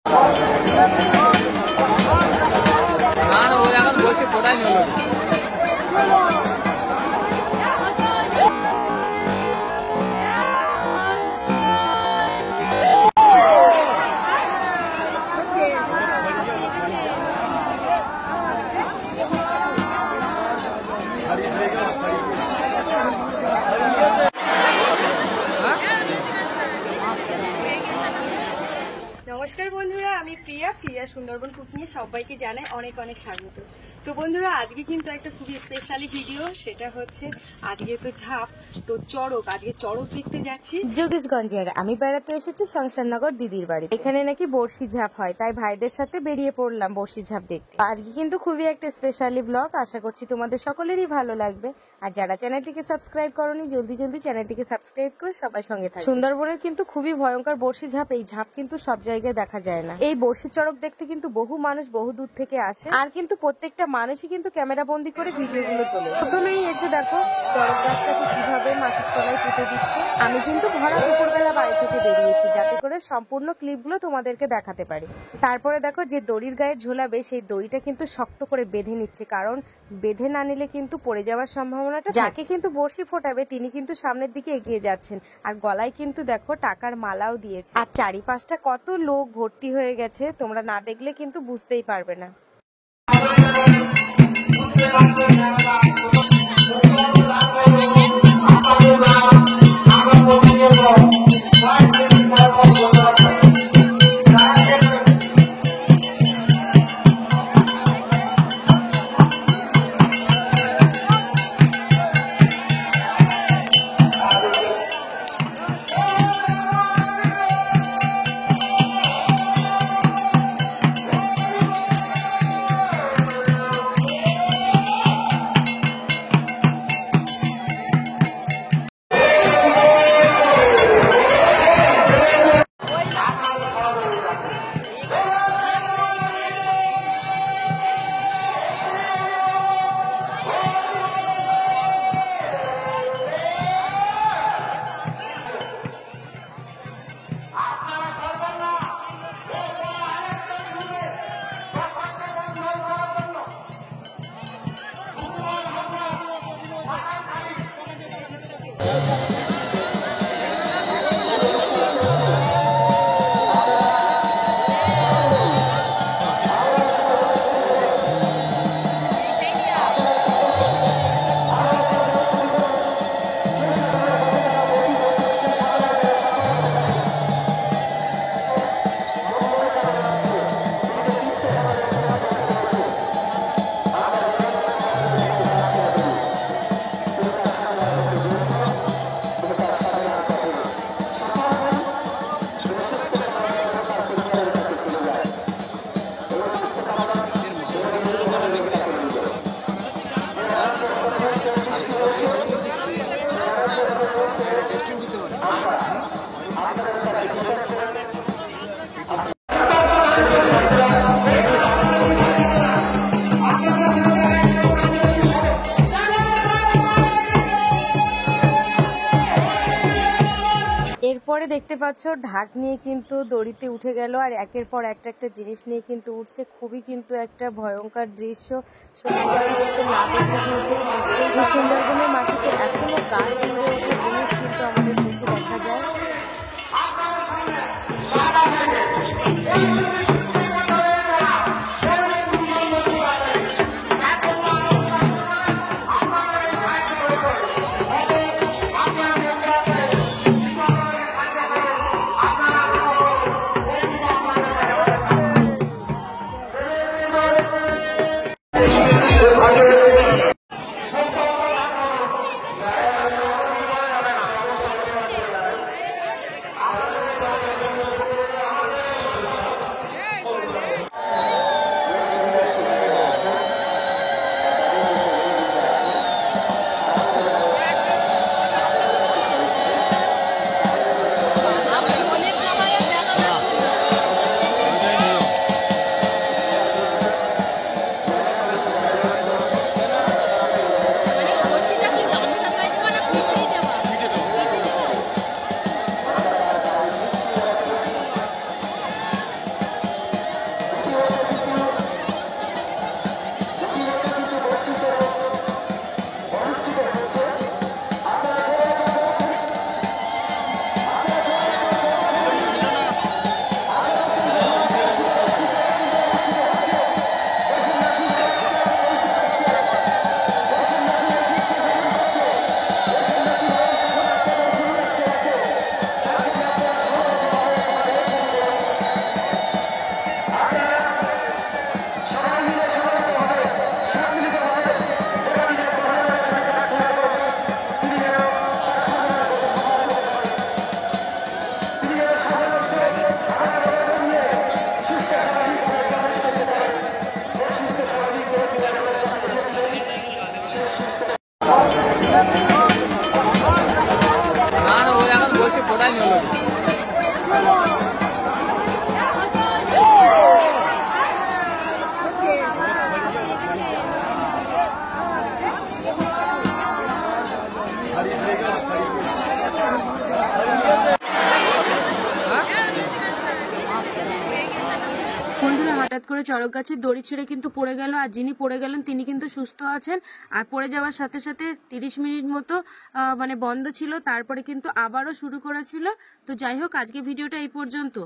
না না, ওই এখন বসে কোথায় নিল। নমস্কার বন্ধুরা, আমি প্রিয়া সুন্দরবন কুকিংয়ে সবাইকে জানাই অনেক অনেক স্বাগত। তো বন্ধুরা, আজকে কিন্তু একটা খুবই স্পেশালি ভিডিও, সেটা হচ্ছে আজকে তো ঝাপ, তো চড়ক, আজকে চড়ক দেখতে যাচ্ছি যোগেশগঞ্জের। আমি বেড়াতে এসেছি সংসারনগর দিদির বাড়ি। এখানে নাকি বর্ষি ঝাপ হয়, তাই ভাইদের সাথে বেরিয়ে পড়লাম বর্ষি ঝাপ দেখতে। আজকে কিন্তু খুবই একটা স্পেশালি ব্লগ, আশা করছি তোমাদের সকলেরই ভালো লাগবে। আর যারা চ্যানেলটিকে সাবস্ক্রাইব করোনি, জলদি জলদি চ্যানেলটিকে সাবস্ক্রাইব করে সবাই সঙ্গে থাকবে। সুন্দরবনের কিন্তু খুবই ভয়ঙ্কর বর্ষি ঝাপ, এই ঝাপ কিন্তু সব জায়গায় দেখা যায় না। এই বর্ষি চড়ক দেখতে কিন্তু বহু মানুষ বহু দূর থেকে আসে, আর কিন্তু প্রত্যেকটা মানুষই কিন্তু ক্যামেরা বন্দি করে ভিডিওগুলো তোলে। প্রথমেই এসে দেখো চড়ক গাছটাকে কিভাবে মাটির তলায় পুঁতে দিচ্ছে। আমি কিন্তু ভরা দুপুরবেলা বাড়ি থেকে বেরিয়েছি, যাতে করে সম্পূর্ণ ক্লিপগুলো তোমাদেরকে দেখাতে পারি। তারপরে দেখো যে দড়ির গায়ে ঝোলাবে, সেই দড়িটা কিন্তু শক্ত করে বেঁধে নিচ্ছে, কারণ বেঁধে না নিলে কিন্তু পড়ে যাওয়ার সম্ভাবনাটা। যাকে কিন্তু বর্ষি ফোটাবে তিনি কিন্তু সামনের দিকে এগিয়ে যাচ্ছেন, আর গলায় কিন্তু দেখো টাকার মালাও দিয়েছে। আর চারিপাশটা কত লোক ভর্তি হয়ে গেছে, তোমরা না দেখলে কিন্তু বুঝতেই পারবে না। এরপরে দেখতে পাচ্ছ ঢাক নিয়ে কিন্তু দড়িতে উঠে গেল, আর একের পর একটা একটা জিনিস নিয়ে কিন্তু উঠছে। খুবই কিন্তু একটা ভয়ঙ্কর দৃশ্য। সুন্দরবনের না দেখলে কিন্তু সুন্দরবনের মাটিতে এখনো গাছ নড়ে ওঠা জিনিস কিন্তু আমাদের চোখে দেখা যায়। হঠাৎ করে চড়ক গাছের দড়ি ছিঁড়ে কিন্তু পড়ে গেল, আর যিনি পড়ে গেলেন তিনি কিন্তু সুস্থ আছেন। আর পড়ে যাওয়ার সাথে সাথে 30 মিনিট মতো মানে বন্ধ ছিল, তারপরে কিন্তু আবারও শুরু করেছিল। তো যাই হোক, আজকে ভিডিওটা এই পর্যন্ত।